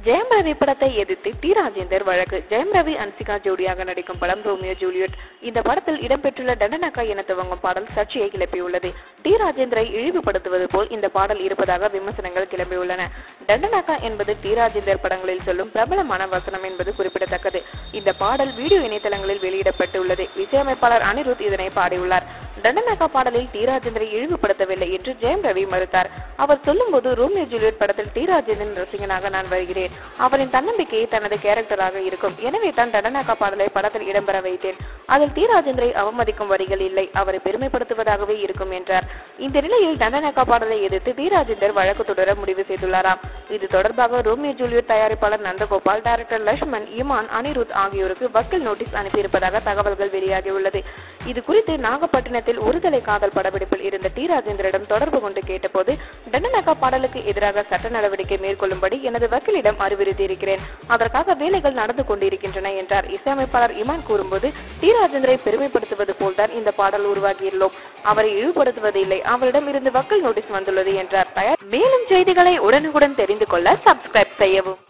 ஜெயம் ரவி படத்தை எதிர்த்து டி ராஜேந்தர் வழக்கு. ஜெயம் ரவி அன்சிகா ஜோடியாக நடிக்கும் படம் ரோமியோ ஜூலியட். இந்த படத்தில் இடம்பெற்றுள்ள டண்டனக்கா என துவங்கும் பாடல் சர்ச்சையை கிளப்பியுள்ளது. டி ராஜேந்தரை இழிவுபடுத்துவது போல் இந்த பாடல் இருப்பதாக விமர்சனங்கள் கிளம்பியுள்ளன. டண்டனக்கா என்பது டி ராஜேந்தர் படங்களில் சொல்லும் பிரபலமான வசனம் என்பது குறிப்பிடத்தக்கது. இந்த பாடல் வீடியோ இணையதளங்களில் வெளியிடப்பட்டுள்ளது. இசையமைப்பாளர் அனிருத் இதனை பாடியுள்ளார். டண்டனக்கா பாடலில் டி ராஜேந்தரை இழிவுபடுத்தவில்லை என்று ஜெயம் ரவி மறுத்தார். அவர் சொல்லும்போது, ரோமியோ ஜூலியட் படத்தில் டி ராஜேந்திரன் ரசிகனாக நான் வருகிறேன். அவரின் தன்னம்பிக்கையை தனது கேரக்டராக இருக்கும். எனவே தான் டண்டனக்கா பாடலை படத்தில் இடம்பெற வைத்தேன். அதில் டி ராஜேந்தரை அவமதிக்கும் வரிகள் இல்லை, அவரை பெருமைப்படுத்துவதாகவே இருக்கும் என்றார். இந்த நிலையில் டண்டனக்கா பாடலை எதிர்த்து டி ராஜேந்தர் வழக்கு தொடர முடிவு செய்துள்ளாராம். இது தொடர்பாக ரோமியோ ஜூலியட் தயாரிப்பாளர் நந்தகோபால், டைரக்டர் லட்சுமண், இமான், அனிருத் ஆகியோருக்கு வக்கீல் நோட்டீஸ் அனுப்பியிருப்பதாக தகவல்கள் வெளியாகியுள்ளது. இது குறித்து நாகப்பட்டினத்தில் ஒருதலை காதல் படப்பிடிப்பில் இருந்த டி ராஜேந்தரிடம் தொடர்பு கொண்டு கேட்டபோது, டண்டனக்கா பாடலுக்கு எதிராக சட்ட நடவடிக்கை மேற்கொள்ளும்படி எனது வக்கீலிடம் அறிவுறுத்தியிருக்கிறேன். அதற்காக வேலைகள் நடந்து கொண்டிருக்கின்றன என்றார். இசையமைப்பாளர் இமான் கூறும்போது, டி ராஜேந்தரை பெருமைப்படுத்துவது போல்தான் இந்த பாடல் உருவாகியுள்ளோம். அவரை இழிவுபடுத்துவது இல்லை. அவரிடம் இருந்து வக்கீல் நோட்டீஸ் வந்துள்ளது என்றார். மேலும் செய்திகளை உடனுக்குடன் தெரிந்து கொள்ள சப்ஸ்கிரைப் செய்யவும்.